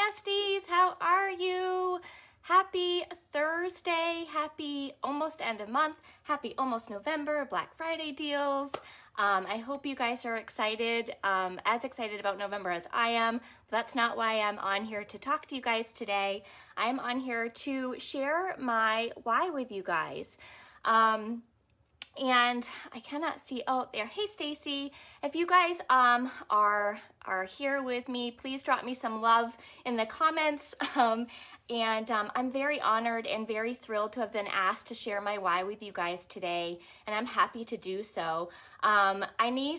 besties, how are you? Happy Thursday, happy almost end of month, happy almost November, Black Friday deals. I hope you guys are excited, as excited about November as I am. That's not why I'm on here to talk to you guys today. I'm on here to share my why with you guys. And I cannot see, oh, there. Hey, Stacy. If you guys are here with me, please drop me some love in the comments. I'm very honored and very thrilled to have been asked to share my why with you guys today, and I'm happy to do so.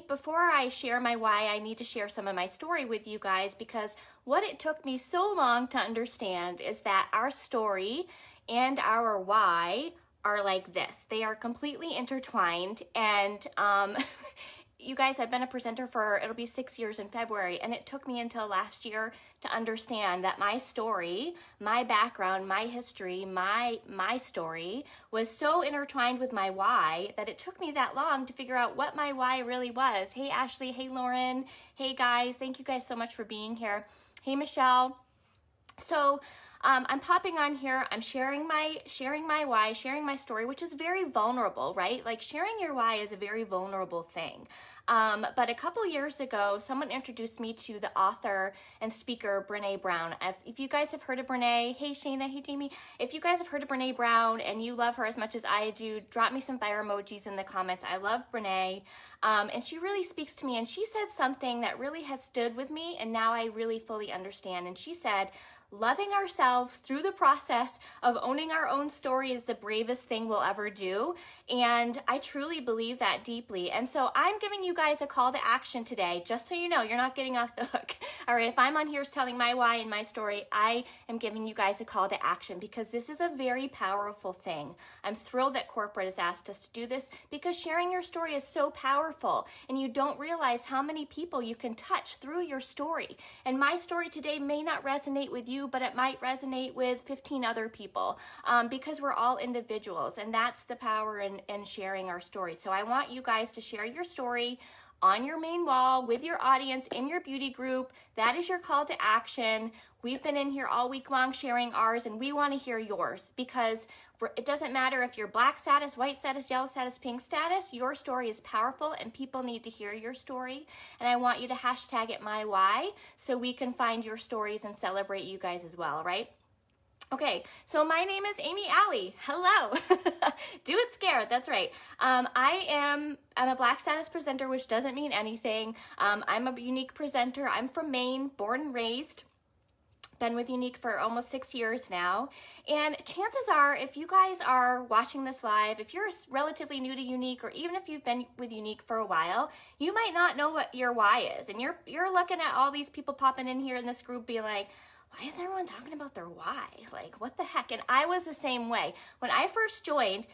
Before I share my why, I need to share some of my story with you guys, because what it took me so long to understand is that our story and our why are like this. They are completely intertwined, and you guys, I've been a presenter for, it'll be 6 years in February, and it took me until last year to understand that my story, my background, my history, my story was so intertwined with my why that it took me that long to figure out what my why really was. Hey, Ashley. Hey, Lauren. Hey, guys. Thank you guys so much for being here. Hey, Michelle. So, I'm popping on here, I'm sharing my why, sharing my story, which is very vulnerable, right? Like, sharing your why is a very vulnerable thing. But a couple years ago, someone introduced me to the author and speaker, Brene Brown. If you guys have heard of Brene, hey Shayna, hey Jamie, if you guys have heard of Brene Brown and you love her as much as I do, drop me some fire emojis in the comments. I love Brene. And she really speaks to me, and she said something that really has stood with me, and now I really fully understand. And she said, loving ourselves through the process of owning our own story is the bravest thing we'll ever do. And I truly believe that deeply. And so I'm giving you guys a call to action today, just so you know, you're not getting off the hook. All right, if I'm on here telling my why and my story, I am giving you guys a call to action, because this is a very powerful thing. I'm thrilled that corporate has asked us to do this, because sharing your story is so powerful, and you don't realize how many people you can touch through your story. And my story today may not resonate with you, but it might resonate with 15 other people, because we're all individuals, and that's the power in sharing our story. So I want you guys to share your story on your main wall with your audience in your beauty group. That is your call to action. We've been in here all week long sharing ours, and we want to hear yours, because it doesn't matter if you're black status, white status, yellow status, pink status, your story is powerful and people need to hear your story. And I want you to hashtag it my why, so we can find your stories and celebrate you guys as well, right? Okay, so my name is Amy Alley. Hello. Do it scared. That's right. I'm a black status presenter, which doesn't mean anything. I'm a unique presenter. I'm from Maine, born and raised. Been with Unique for almost 6 years now. And chances are, if you guys are watching this live, if you're relatively new to Unique, or even if you've been with Unique for a while, you might not know what your why is. And you're looking at all these people popping in here in this group being like, why is everyone talking about their why? Like, what the heck? And I was the same way. When I first joined,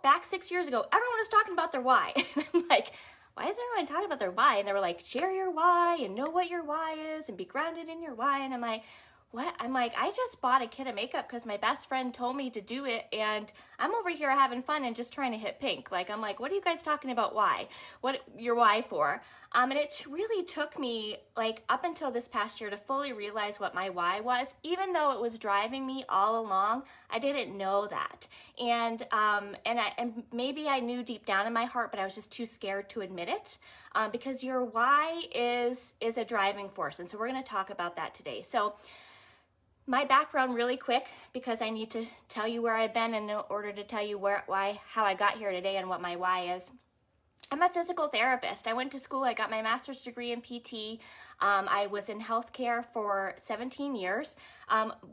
back 6 years ago, everyone was talking about their why. And I'm like, why is everyone talking about their why? And they were like, share your why and know what your why is and be grounded in your why. And I'm like, what? I'm like, I just bought a kit of makeup because my best friend told me to do it, and I'm over here having fun and just trying to hit pink. Like, I'm like, what are you guys talking about why? What your why for? And it really took me like up until this past year to fully realize what my why was. Even though it was driving me all along, I didn't know that. And maybe I knew deep down in my heart, but I was just too scared to admit it, because your why is a driving force. And so we're going to talk about that today. So my background really quick, because I need to tell you where I've been in order to tell you how I got here today and what my why is. I'm a physical therapist. I went to school, I got my master's degree in PT. I was in healthcare for 17 years.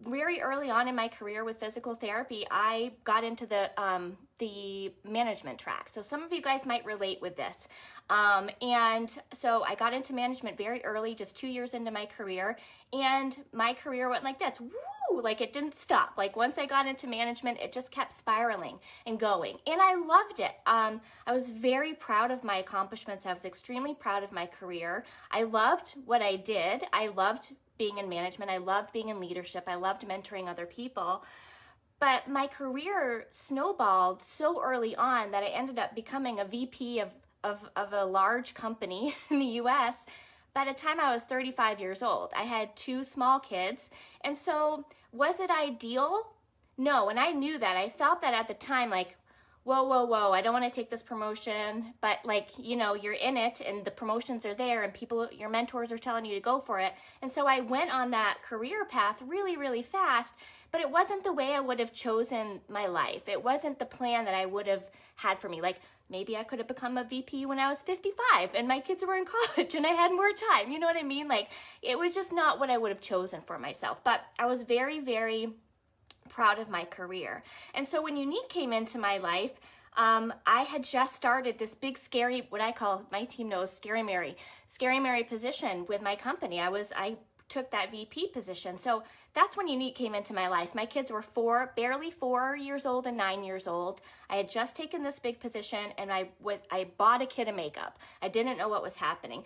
Very early on in my career with physical therapy, I got into the management track. So some of you guys might relate with this. And so I got into management very early, just 2 years into my career. And my career went like this, woo, like it didn't stop. Like once I got into management, it just kept spiraling and going. And I loved it. I was very proud of my accomplishments. I was extremely proud of my career. I loved what I did. I loved being in management. I loved being in leadership. I loved mentoring other people. But my career snowballed so early on that I ended up becoming a VP of a large company in the US by the time I was 35 years old. I had 2 small kids. And so was it ideal? No. And I knew that. I felt that at the time, like, whoa, whoa, whoa, I don't want to take this promotion, but like, you know, you're in it and the promotions are there and people, your mentors are telling you to go for it. And so I went on that career path really, really fast, but it wasn't the way I would have chosen my life. It wasn't the plan that I would have had for me. Like, maybe I could have become a VP when I was 55 and my kids were in college and I had more time. You know what I mean? Like, it was just not what I would have chosen for myself. But I was very, very proud of my career. And so when Younique came into my life, I had just started this big, scary, what I call, my team knows, Scary Mary position with my company. I took that VP position. So that's when Younique came into my life. My kids were barely 4 years old and 9 years old. I had just taken this big position and I bought a kit of makeup. I didn't know what was happening.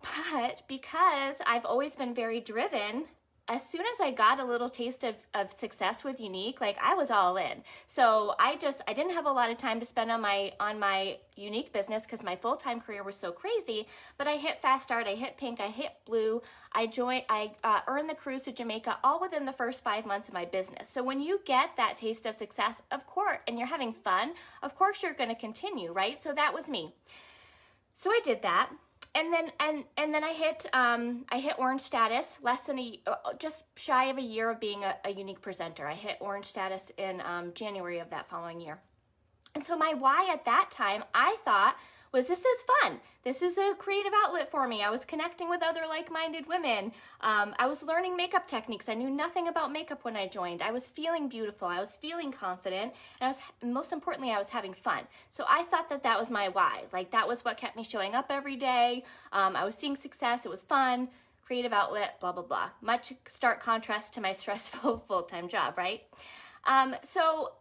But because I've always been very driven, as soon as I got a little taste of success with Younique, like, I was all in. So I didn't have a lot of time to spend on my Younique business because my full-time career was so crazy, but I hit Fast Start, I hit Pink, I hit Blue, I earned the cruise to Jamaica all within the first 5 months of my business. So when you get that taste of success, of course, and you're having fun, of course you're going to continue, right? So that was me. So I did that. And then I hit orange status just shy of a year of being a Younique presenter. I hit orange status in January of that following year. And so my why at that time, I thought, was this is fun. This is a creative outlet for me. I was connecting with other like-minded women. I was learning makeup techniques. I knew nothing about makeup when I joined. I was feeling beautiful. I was feeling confident. And most importantly, I was having fun. So I thought that was my why. Like, that was what kept me showing up every day. I was seeing success. It was fun, creative outlet, blah, blah, blah. Much stark contrast to my stressful full-time job, right? So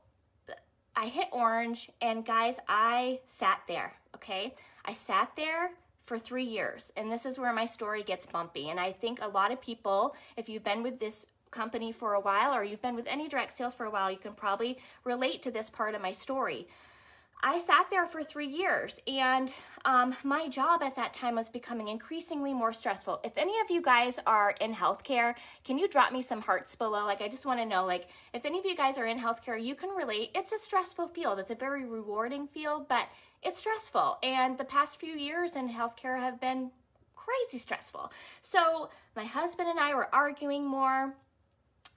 I hit orange, and guys, I sat there, okay? I sat there for 3 years, and this is where my story gets bumpy. And I think a lot of people, if you've been with this company for a while, or you've been with any direct sales for a while, you can probably relate to this part of my story. I sat there for 3 years, and my job at that time was becoming increasingly more stressful. If any of you guys are in healthcare, can you drop me some hearts below? Like, I just want to know, like, if any of you guys are in healthcare, you can relate. It's a stressful field. It's a very rewarding field, but it's stressful. And the past few years in healthcare have been crazy stressful. So my husband and I were arguing more,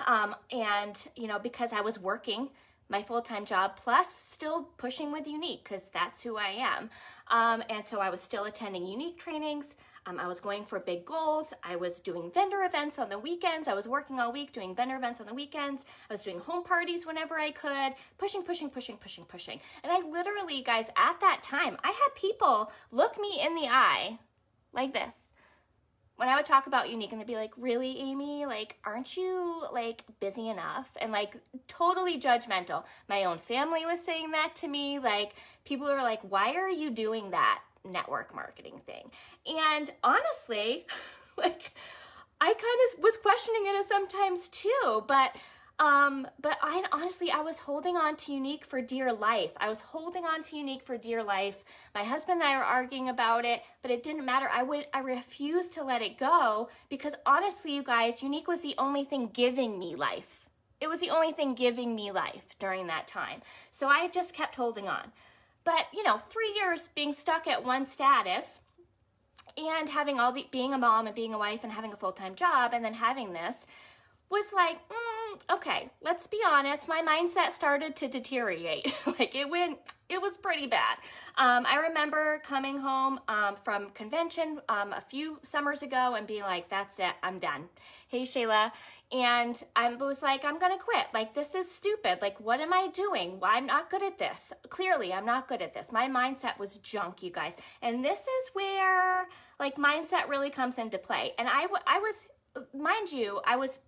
and, you know, because I was working my full-time job, plus still pushing with Younique, because that's who I am. And so I was still attending Younique trainings. I was going for big goals. I was doing vendor events on the weekends. I was working all week doing vendor events on the weekends. I was doing home parties whenever I could, pushing. And I literally, guys, at that time, I had people look me in the eye like this when I would talk about Younique, and they'd be like, really, Amy? Like, aren't you, like, busy enough? And, like, totally judgmental. My own family was saying that to me. Like, people were like, why are you doing that network marketing thing? And honestly, like, I kind of was questioning it sometimes too, but I was holding on to Younique for dear life. I was holding on to Younique for dear life. My husband and I were arguing about it, but it didn't matter. I refused to let it go, because honestly, you guys, Younique was the only thing giving me life. It was the only thing giving me life during that time. So I just kept holding on. But, you know, 3 years being stuck at one status, and having being a mom and being a wife and having a full-time job, and then having this, was like, okay, let's be honest, my mindset started to deteriorate. Like, it was pretty bad. I remember coming home from convention a few summers ago and being like, that's it, I'm done. Hey, Shayla. And I was like, I'm gonna quit. Like, this is stupid. Like, what am I doing? Well, I'm not good at this. Clearly, I'm not good at this. My mindset was junk, you guys. And this is where, like, mindset really comes into play. And I was, mind you, I was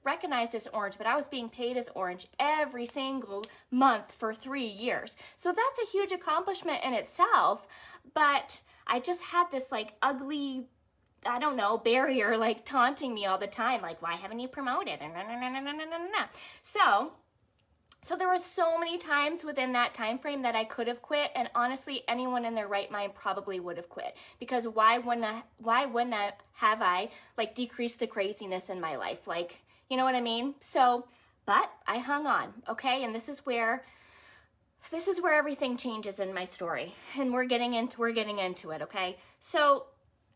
recognized as orange, but I was being paid as orange every single month for 3 years. So that's a huge accomplishment in itself, but I just had this, like, ugly, I don't know, barrier, like, taunting me all the time, like, why haven't you promoted? So So there were so many times within that time frame that I could have quit, and honestly, anyone in their right mind probably would have quit, because why wouldn't I have I like decreased the craziness in my life? Like, you know what I mean? So, but I hung on, okay? And this is where everything changes in my story, and we're getting into it, okay? So,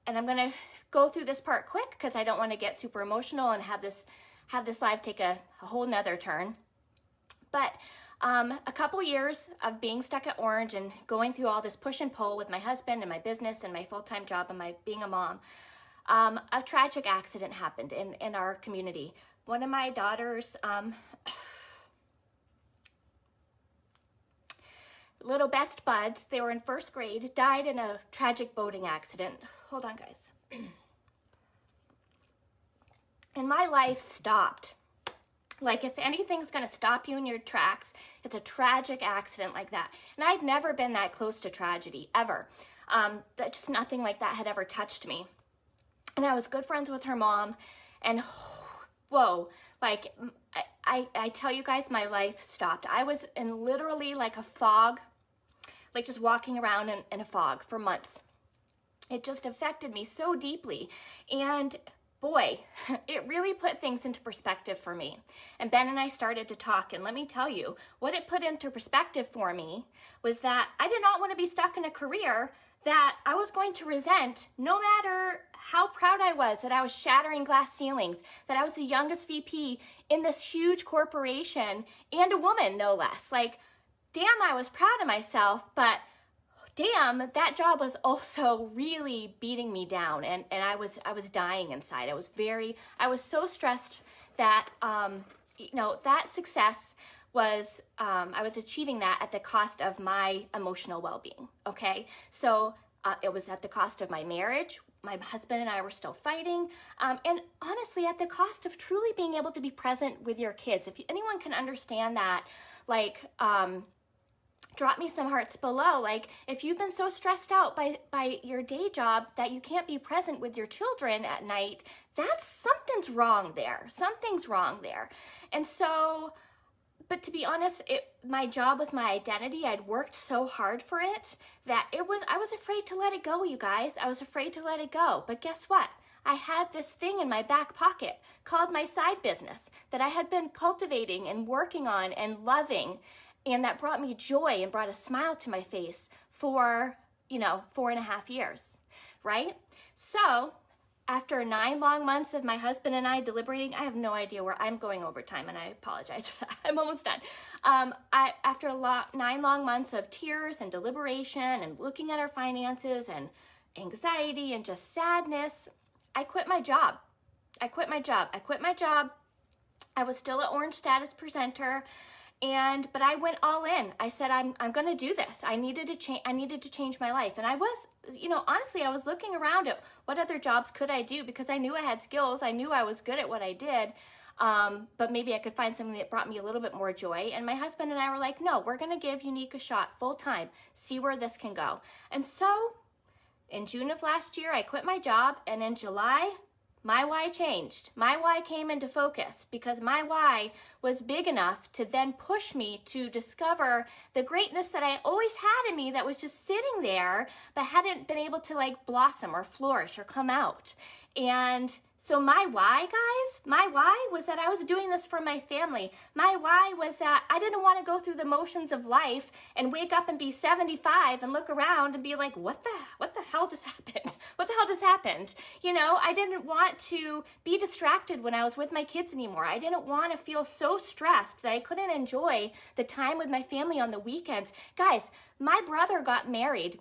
and I'm going to go through this part quick because I don't want to get super emotional and have this live take a whole nother turn. But a couple years of being stuck at Orange and going through all this push and pull with my husband and my business and my full-time job and my being a mom, a tragic accident happened in our community. One of my daughters, little best buds, they were in first grade, died in a tragic boating accident. Hold on, guys. And my life stopped. Like, if anything's gonna stop you in your tracks, it's a tragic accident like that. And I'd never been that close to tragedy, ever. That just nothing like that had ever touched me. And I was good friends with her mom, and whoa, like, I tell you guys, my life stopped. I was in literally like a fog, like just walking around in a fog for months. It just affected me so deeply. And boy, it really put things into perspective for me. And Ben and I started to talk, and let me tell you, what it put into perspective for me was that I did not want to be stuck in a career that I was going to resent, no matter how proud I was that I was shattering glass ceilings, that I was the youngest VP in this huge corporation, and a woman, no less. Like, damn, I was proud of myself, but damn, that job was also really beating me down, and I was dying inside. I was so stressed that, you know, that success was, I was achieving that at the cost of my emotional well-being, okay? So it was at the cost of my marriage. My husband and I were still fighting, and honestly, at the cost of truly being able to be present with your kids. If anyone can understand that, like, drop me some hearts below. Like, if you've been so stressed out by your day job that you can't be present with your children at night, something's wrong there. Something's wrong there. And so, but to be honest, my job with my identity, I'd worked so hard for it that I was afraid to let it go, you guys. I was afraid to let it go. But guess what? I had this thing in my back pocket called my side business that I had been cultivating and working on and loving, and that brought me joy and brought a smile to my face for, 4.5 years, right? So after 9 long months of my husband and I deliberating, I have no idea where I'm going over time, and I apologize for that. I'm almost done. After 9 long months of tears and deliberation and looking at our finances and anxiety and just sadness, I quit my job. I quit my job. I was still an Orange status presenter, but I went all in. I said, I'm going to do this. I needed to change my life. And I was, honestly, I was looking around at what other jobs could I do, because I knew I had skills. I knew I was good at what I did. But maybe I could find something that brought me a little bit more joy. And my husband and I were like, no, we're going to give Unique a shot full time, see where this can go. And so in June of last year, I quit my job. And in July, my why changed. My why came into focus, because my why was big enough to then push me to discover the greatness that I always had in me that was just sitting there, but hadn't been able to like blossom or flourish or come out. And so my why, guys, my why was that I was doing this for my family. My why was that I didn't want to go through the motions of life and wake up and be 75 and look around and be like, what the hell just happened? What the hell just happened? I didn't want to be distracted when I was with my kids anymore. I didn't want to feel so stressed that I couldn't enjoy the time with my family on the weekends. Guys, my brother got married.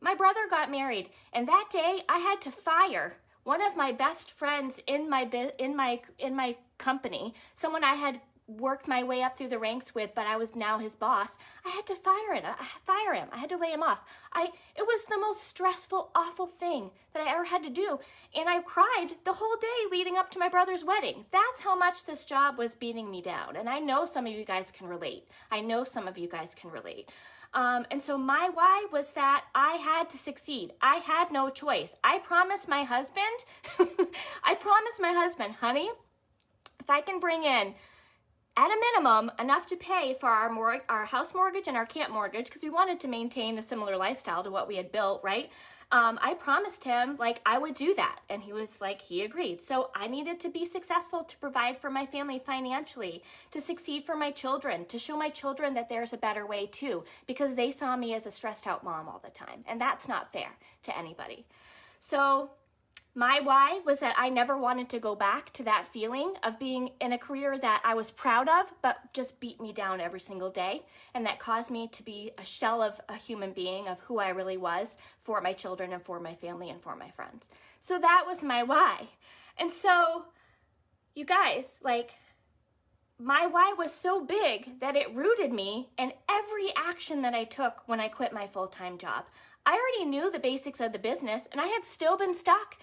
And that day I had to fire one of my best friends in my company, someone I had worked my way up through the ranks with, but I was now his boss. I had to fire him. I had to lay him off. It was the most stressful, awful thing that I ever had to do. And I cried the whole day leading up to my brother's wedding. That's how much this job was beating me down. And I know some of you guys can relate. And so my why was that I had to succeed. I had no choice. I promised my husband, honey, if I can bring in at a minimum, enough to pay for our house mortgage and our camp mortgage, because we wanted to maintain a similar lifestyle to what we had built, right? I promised him like I would do that, and he was like, he agreed. So I needed to be successful to provide for my family financially, to succeed for my children, to show my children that there's a better way too, because they saw me as a stressed out mom all the time, and that's not fair to anybody. So my why was that I never wanted to go back to that feeling of being in a career that I was proud of, but just beat me down every single day. And that caused me to be a shell of a human being, of who I really was for my children and for my family and for my friends. So that was my why. And so, you guys, like, my why was so big that it rooted me in every action that I took when I quit my full-time job. I already knew the basics of the business, and I had still been stuck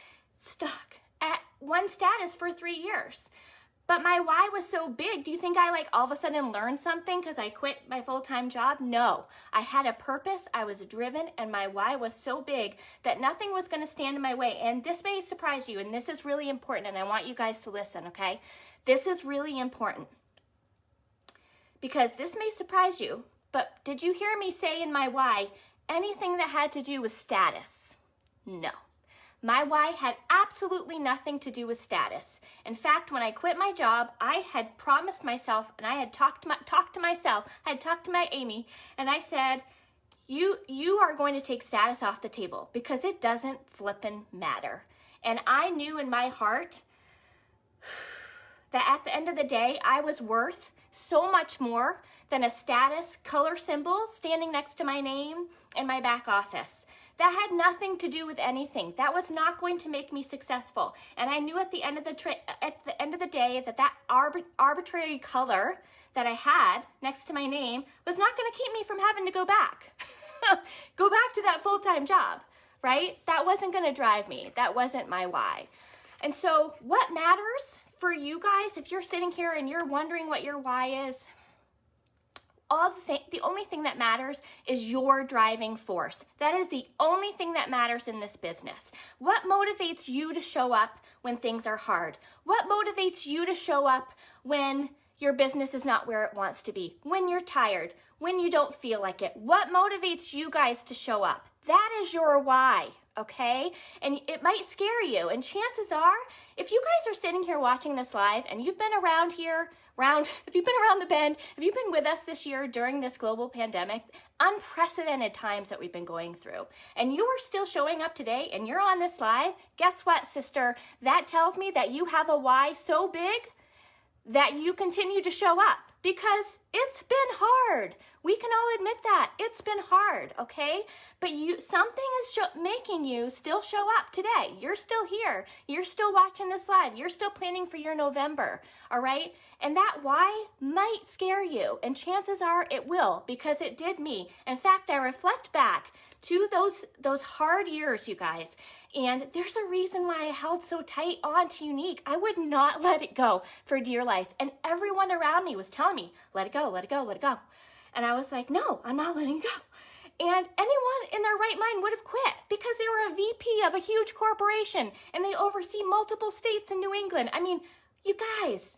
at one status for 3 years. But my why was so big. Do you think I like all of a sudden learned something because I quit my full-time job? No. I had a purpose, I was driven, and my why was so big that nothing was going to stand in my way. And this may surprise you, and this is really important, and I want you guys to listen, okay? This is really important, because this may surprise you, but did you hear me say in my why anything that had to do with status? No. My why had absolutely nothing to do with status. In fact, when I quit my job, I had promised myself, and I had talked to myself, I had talked to my Amy, and I said, you are going to take status off the table, because it doesn't flippin' matter. And I knew in my heart that at the end of the day, I was worth so much more than a status color symbol standing next to my name in my back office. That had nothing to do with anything. That was not going to make me successful. And I knew at the end of the day that arbitrary color that I had next to my name was not going to keep me from having to go back. Go back to that full-time job, right? That wasn't going to drive me. That wasn't my why. And so what matters for you guys, if you're sitting here and you're wondering what your why is, the only thing that matters is your driving force. That is the only thing that matters in this business. What motivates you to show up when things are hard? What motivates you to show up when your business is not where it wants to be? When you're tired? When you don't feel like it? What motivates you guys to show up? That is your why, okay? And it might scare you. And chances are, if you guys are sitting here watching this live and you've been around here, if you've been around the bend, if you've been with us this year during this global pandemic, unprecedented times that we've been going through, and you are still showing up today and you're on this live, guess what, sister? That tells me that you have a why so big that you continue to show up, because it's been hard. We can all admit that. It's been hard, okay? But something is making you still show up today. You're still here. You're still watching this live. You're still planning for your November, all right? And that why might scare you, and chances are it will, because it did me. In fact, I reflect back to those hard years, you guys, and there's a reason why I held so tight on to Younique. I would not let it go for dear life, and everyone around me was telling me, let it go, let it go, let it go. And I was like, no, I'm not letting it go. And anyone in their right mind would have quit, because they were a VP of a huge corporation and they oversee multiple states in New England. I mean, you guys,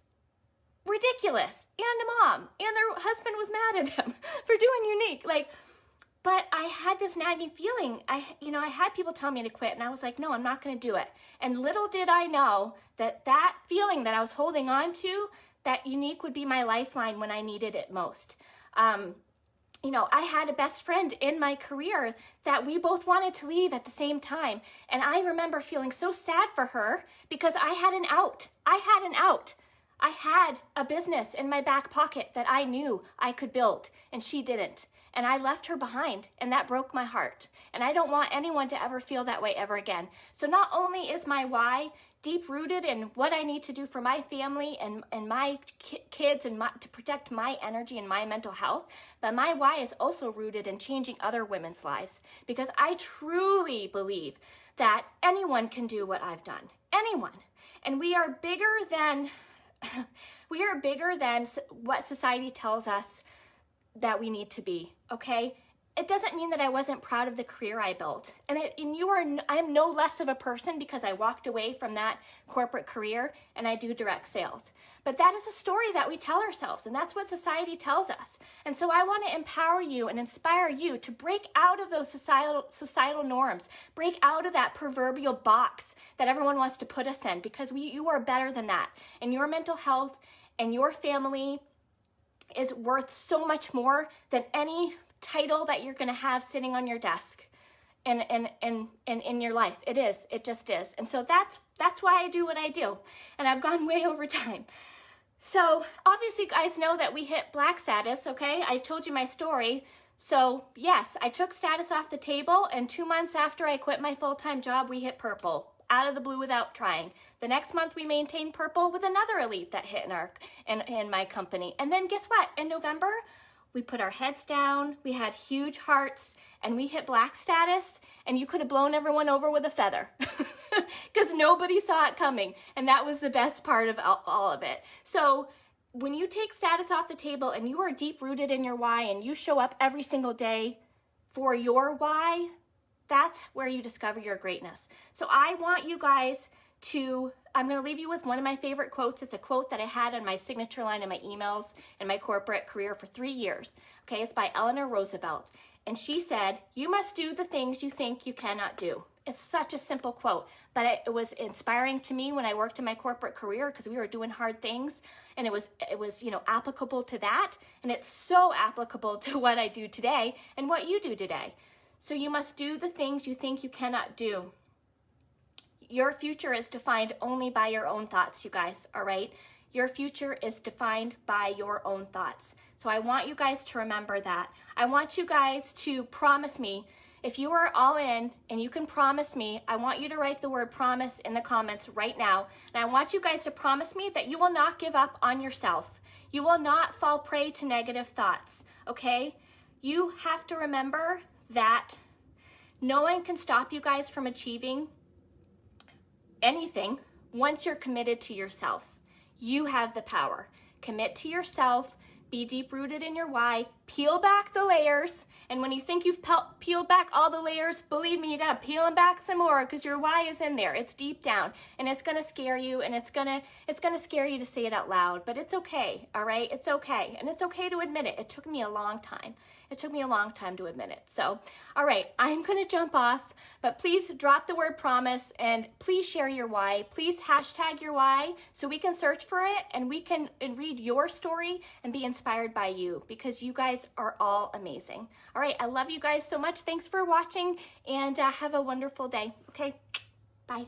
ridiculous. And a mom, and their husband was mad at them for doing Younique. But I had this nagging feeling. I had people tell me to quit, and I was like, no, I'm not going to do it. And little did I know that feeling that I was holding on to, that Younique would be my lifeline when I needed it most. I had a best friend in my career that we both wanted to leave at the same time. And I remember feeling so sad for her, because I had an out. I had a business in my back pocket that I knew I could build, and she didn't. And I left her behind, and that broke my heart. And I don't want anyone to ever feel that way ever again. So not only is my why deep rooted in what I need to do for my family and my kids and to protect my energy and my mental health, but my why is also rooted in changing other women's lives, because I truly believe that anyone can do what I've done. Anyone. And we are bigger than what society tells us that we need to be, okay? it doesn't mean that I wasn't proud of the career I built. And I'm no less of a person because I walked away from that corporate career and I do direct sales. But that is a story that we tell ourselves, and that's what society tells us. And so I want to empower you and inspire you to break out of those societal norms, break out of that proverbial box that everyone wants to put us in, because you are better than that. And your mental health and your family is worth so much more than any title that you're going to have sitting on your desk and in your life. It just is. And so that's why I do what I do. And I've gone way over time. So obviously you guys know that we hit black status, okay? I told you my story. So yes, I took status off the table, and 2 months after I quit my full-time job, we hit purple, out of the blue without trying. The next month we maintained purple with another elite that hit in my company. And then guess what? In November, we put our heads down, we had huge hearts, and we hit black status, and you could have blown everyone over with a feather because nobody saw it coming. And that was the best part of all of it. So when you take status off the table and you are deep rooted in your why and you show up every single day for your why, that's where you discover your greatness. So I want you guys to, I'm going to leave you with one of my favorite quotes. It's a quote that I had on my signature line in my emails in my corporate career for 3 years. Okay, it's by Eleanor Roosevelt. And she said, "You must do the things you think you cannot do." It's such a simple quote, but it was inspiring to me when I worked in my corporate career because we were doing hard things, and it was applicable to that, and it's so applicable to what I do today and what you do today. So you must do the things you think you cannot do. Your future is defined only by your own thoughts, you guys, all right? Your future is defined by your own thoughts. So I want you guys to remember that. I want you guys to promise me, if you are all in and you can promise me, I want you to write the word promise in the comments right now. And I want you guys to promise me that you will not give up on yourself. You will not fall prey to negative thoughts, okay? You have to remember that no one can stop you guys from achieving anything once you're committed to yourself. You have the power. Commit to yourself, be deep rooted in your why, peel back the layers, and when you think you've peeled back all the layers, believe me, you gotta peel them back some more because your why is in there. It's deep down, and it's gonna scare you, and it's gonna scare you to say it out loud, but it's okay, all right? It's okay, and it's okay to admit it. It took me a long time. It took me a long time to admit it. So, all right, I'm gonna jump off, but please drop the word promise and please share your why. Please hashtag your why so we can search for it and we can read your story and be inspired by you because you guys are all amazing. All right, I love you guys so much. Thanks for watching and have a wonderful day. Okay, bye.